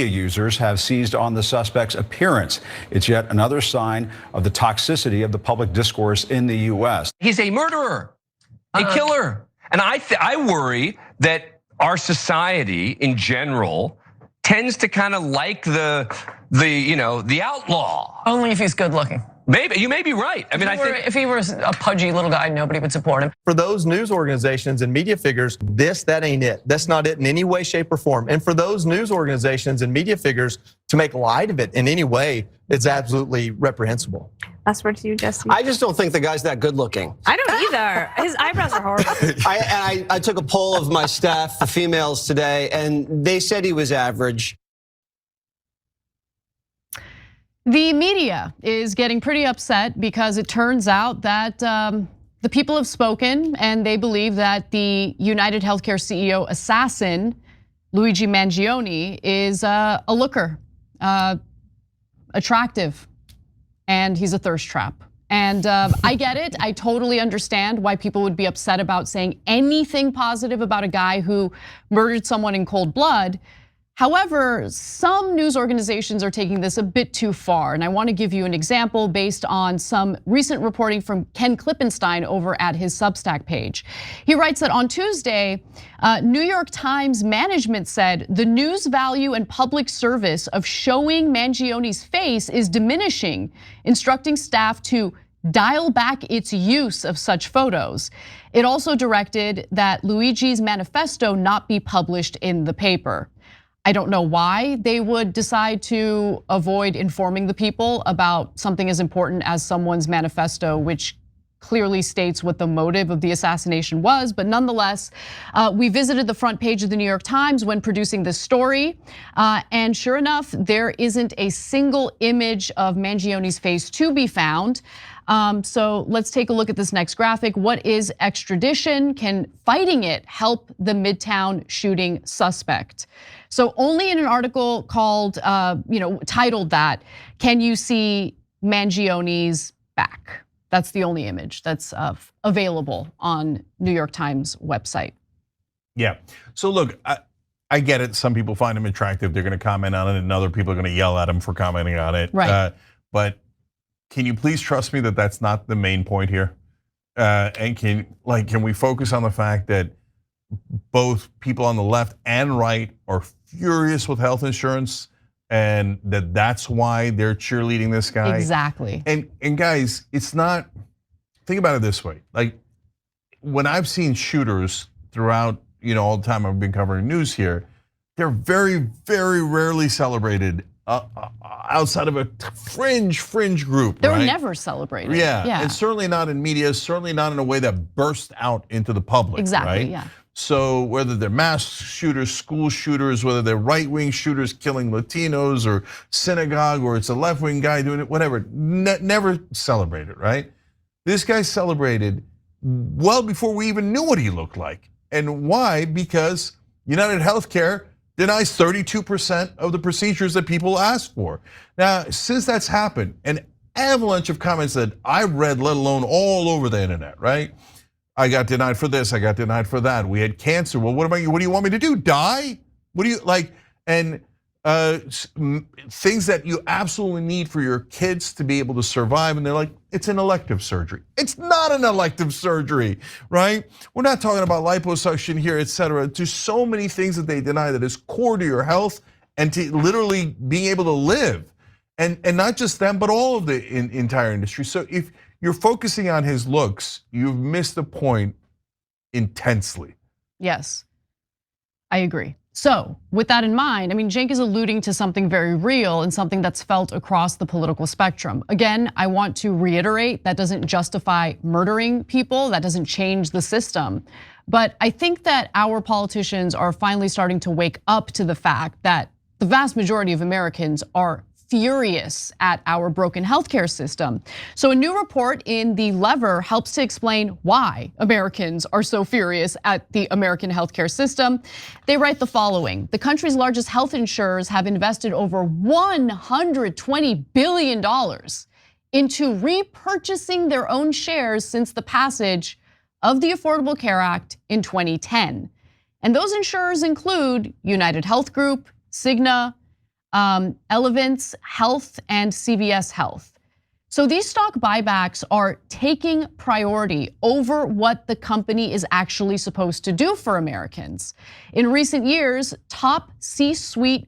Users have seized on the suspect's appearance. It's yet another sign of the toxicity of the public discourse in the U.S. He's a murderer, a killer. And I worry that our society in general tends to kind of like the outlaw. Only if he's good looking. Maybe, you may be right. I mean, I think if he were a pudgy little guy, nobody would support him. For those news organizations and media figures, that ain't it. That's not it in any way, shape, or form. And for those news organizations and media figures to make light of it in any way, it's absolutely reprehensible. That's for you, Jesse. I just don't think the guy's that good looking. I don't either. His eyebrows are horrible. I took a poll of my staff, the females today, and they said he was average. The media is getting pretty upset because it turns out that the people have spoken and they believe that the United Healthcare CEO assassin, Luigi Mangione, is a looker, attractive, and he's a thirst trap. And I get it. I totally understand why people would be upset about saying anything positive about a guy who murdered someone in cold blood. However, some news organizations are taking this a bit too far, and I want to give you an example based on some recent reporting from Ken Klippenstein over at his Substack page. He writes that on Tuesday, New York Times management said the news value and public service of showing Mangione's face is diminishing, instructing staff to dial back its use of such photos. It also directed that Luigi's manifesto not be published in the paper. I don't know why they would decide to avoid informing the people about something as important as someone's manifesto, which clearly states what the motive of the assassination was. But nonetheless, we visited the front page of the New York Times when producing this story. And sure enough, there isn't a single image of Mangione's face to be found. So let's take a look at this next graphic. What is extradition? Can fighting it help the Midtown shooting suspect? So only in an article called, titled that, can you see Mangione's back? That's the only image that's available on New York Times website. Yeah, so look, I get it. Some people find him attractive. They're gonna comment on it and other people are gonna yell at him for commenting on it. Right. But can you please trust me that that's not the main point here? And can we focus on the fact that both people on the left and right are furious with health insurance, and that's why they're cheerleading this guy? Exactly. And guys, it's not. Think about it this way: like when I've seen shooters throughout, all the time I've been covering news here, they're very, very rarely celebrated outside of a fringe group. They were right? never celebrated. Yeah, and certainly not in media, certainly not in a way that burst out into the public. Exactly. Right? Yeah. So whether they're mass shooters, school shooters, whether they're right-wing shooters killing Latinos or synagogue, or it's a left-wing guy doing it, whatever, never celebrated, right? This guy celebrated well before we even knew what he looked like. And why? Because United Healthcare denies 32% of the procedures that people ask for. Now, since that's happened, an avalanche of comments that I've read, let alone all over the internet, right? I got denied for this, I got denied for that. We had cancer. Well, what about you? What do you want me to do? Die? What do you like? And things that you absolutely need for your kids to be able to survive. And they're like, it's an elective surgery. It's not an elective surgery, right? We're not talking about liposuction here, et cetera. There's so many things that they deny that is core to your health and to literally being able to live. And not just them, but all of the entire industry. So if you're focusing on his looks, you've missed the point intensely. Yes, I agree. So with that in mind, Cenk is alluding to something very real and something that's felt across the political spectrum. Again, I want to reiterate that doesn't justify murdering people, that doesn't change the system. But I think that our politicians are finally starting to wake up to the fact that the vast majority of Americans are furious at our broken healthcare system. So a new report in The Lever helps to explain why Americans are so furious at the American healthcare system. They write the following: the country's largest health insurers have invested over $120 billion into repurchasing their own shares since the passage of the Affordable Care Act in 2010. And those insurers include United Health Group, Cigna, Elevance Health and CVS Health. So these stock buybacks are taking priority over what the company is actually supposed to do for Americans. In recent years, top C-suites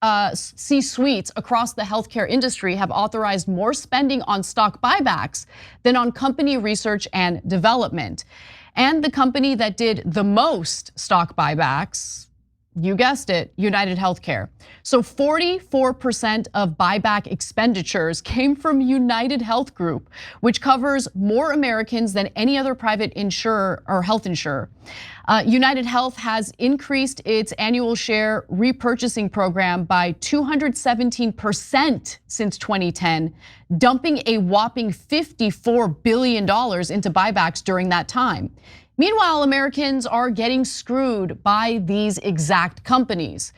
across the healthcare industry have authorized more spending on stock buybacks than on company research and development. And the company that did the most stock buybacks, you guessed it, United Healthcare. So 44% of buyback expenditures came from United Health Group, which covers more Americans than any other private insurer or health insurer. United Health has increased its annual share repurchasing program by 217% since 2010, dumping a whopping $54 billion into buybacks during that time. Meanwhile, Americans are getting screwed by these exact companies.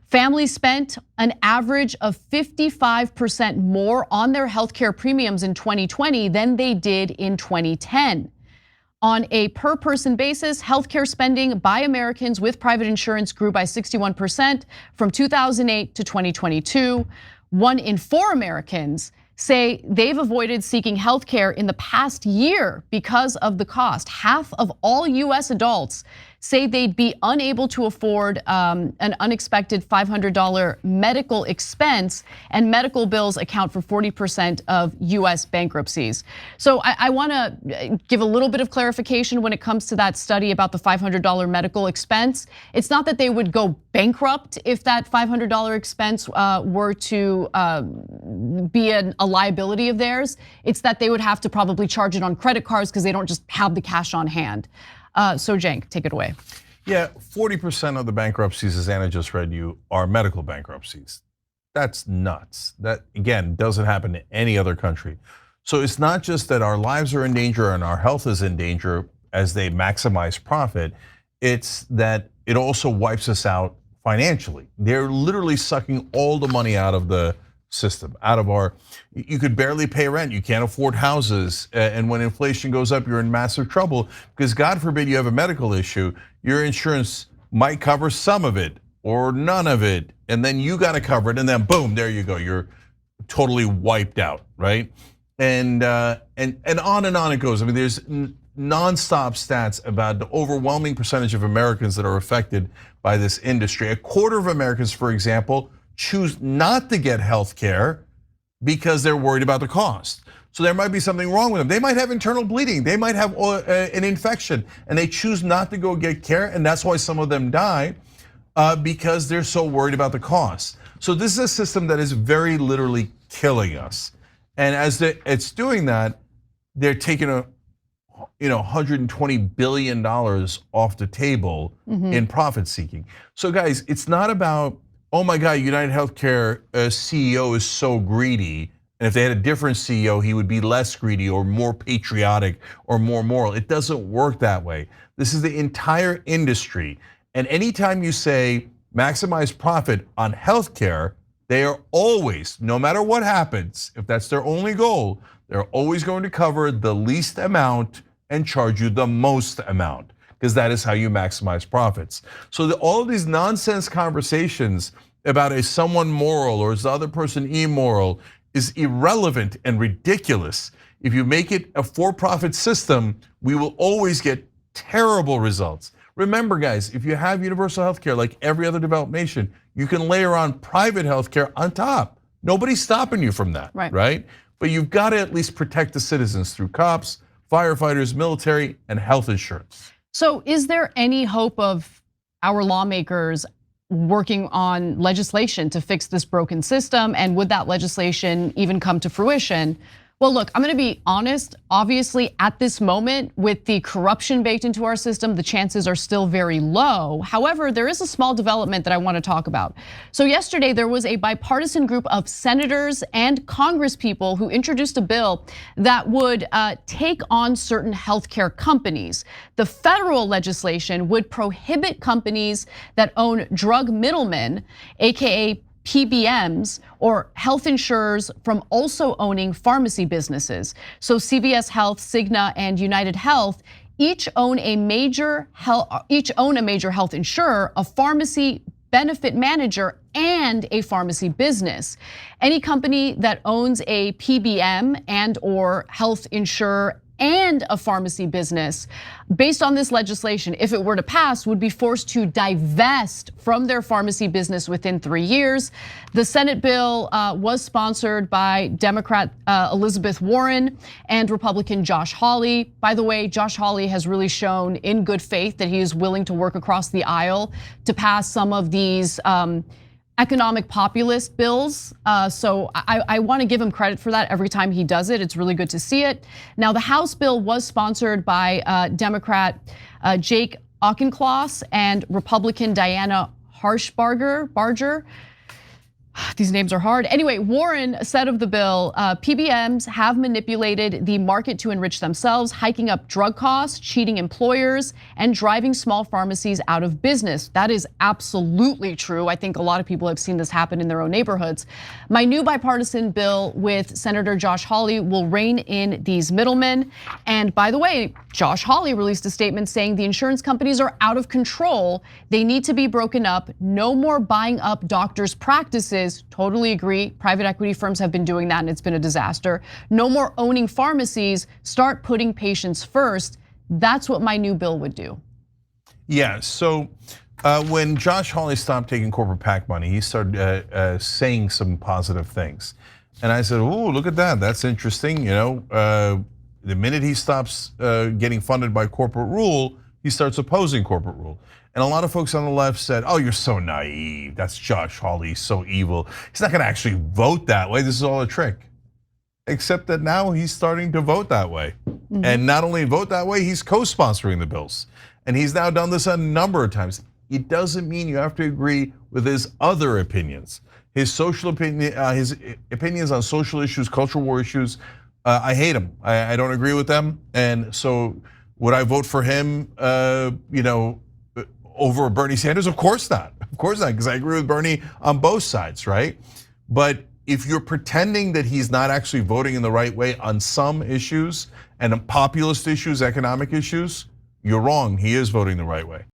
Families spent an average of 55% more on their healthcare premiums in 2020 than they did in 2010. On a per person basis, healthcare spending by Americans with private insurance grew by 61% from 2008 to 2022. 1 in 4 Americans say they've avoided seeking healthcare in the past year because of the cost. Half of all US adults say they'd be unable to afford an unexpected $500 medical expense, and medical bills account for 40% of US bankruptcies. So I wanna give a little bit of clarification when it comes to that study about the $500 medical expense. It's not that they would go bankrupt if that $500 expense were to be a liability of theirs. It's that they would have to probably charge it on credit cards because they don't just have the cash on hand. So Cenk, take it away. Yeah, 40% of the bankruptcies, as Anna just read you, are medical bankruptcies. That's nuts. That, again, doesn't happen in any other country. So it's not just that our lives are in danger and our health is in danger as they maximize profit, it's that it also wipes us out financially. They're literally sucking all the money out of the system, out of our, you could barely pay rent, you can't afford houses, and when inflation goes up, you're in massive trouble because God forbid you have a medical issue, your insurance might cover some of it or none of it, and then you gotta cover it, and then boom, there you go, you're totally wiped out, right? And on it goes. I mean, there's nonstop stats about the overwhelming percentage of Americans that are affected by this industry. A quarter of Americans, for example, choose not to get health care because they're worried about the cost. So there might be something wrong with them. They might have internal bleeding, they might have an infection, and they choose not to go get care, and that's why some of them die because they're so worried about the cost. So this is a system that is very literally killing us. And as it's doing that, they're taking $120 billion off the table in profit seeking. So guys, it's not about, oh my God, United Healthcare CEO is so greedy, and if they had a different CEO, he would be less greedy or more patriotic or more moral. It doesn't work that way. This is the entire industry, and anytime you say maximize profit on healthcare, they are always, no matter what happens, if that's their only goal, they're always going to cover the least amount and charge you the most amount, because that is how you maximize profits. So all of these nonsense conversations about is someone moral or is the other person immoral is irrelevant and ridiculous. If you make it a for-profit system, we will always get terrible results. Remember guys, if you have universal health care like every other developed nation, you can layer on private health care on top. Nobody's stopping you from that, right? But you've got to at least protect the citizens through cops, firefighters, military, and health insurance. So is there any hope of our lawmakers working on legislation to fix this broken system? And would that legislation even come to fruition? Well, look, I'm gonna be honest. Obviously, at this moment, with the corruption baked into our system, the chances are still very low. However, there is a small development that I wanna talk about. So yesterday, there was a bipartisan group of senators and congresspeople who introduced a bill that would take on certain healthcare companies. The federal legislation would prohibit companies that own drug middlemen, AKA PBMs, or health insurers from also owning pharmacy businesses. So CVS Health, Cigna, and United Health each own a major health insurer, a pharmacy benefit manager and a pharmacy business. Any company that owns a PBM and or health insurer and a pharmacy business, based on this legislation, if it were to pass, would be forced to divest from their pharmacy business within 3 years. The Senate bill was sponsored by Democrat Elizabeth Warren and Republican Josh Hawley. By the way, Josh Hawley has really shown in good faith that he is willing to work across the aisle to pass some of these economic populist bills. So I want to give him credit for that every time he does it. It's really good to see it. Now, the House bill was sponsored by Democrat Jake Auchincloss and Republican Diana Harshbarger. These names are hard. Anyway, Warren said of the bill, PBMs have manipulated the market to enrich themselves, hiking up drug costs, cheating employers, and driving small pharmacies out of business. That is absolutely true. I think a lot of people have seen this happen in their own neighborhoods. My new bipartisan bill with Senator Josh Hawley will rein in these middlemen. And by the way, Josh Hawley released a statement saying the insurance companies are out of control. They need to be broken up. No more buying up doctors' practices. Totally agree. Private equity firms have been doing that and it's been a disaster. No more owning pharmacies. Start putting patients first. That's what my new bill would do. Yeah, so when Josh Hawley stopped taking corporate PAC money, he started saying some positive things. And I said, oh, look at that, that's interesting. You know, the minute he stops getting funded by corporate rule, he starts opposing corporate rule. And a lot of folks on the left said, oh, you're so naive. That's Josh Hawley, he's so evil. He's not gonna actually vote that way, this is all a trick. Except that now he's starting to vote that way. And not only vote that way, he's co-sponsoring the bills. And he's now done this a number of times. It doesn't mean you have to agree with his other opinions. His social opinion, his opinions on social issues, cultural war issues, I hate them. I don't agree with them. And so would I vote for him, you know, over Bernie Sanders? Of course not, because I agree with Bernie on both sides, right? But if you're pretending that he's not actually voting in the right way on some issues and populist issues, economic issues, you're wrong, he is voting the right way.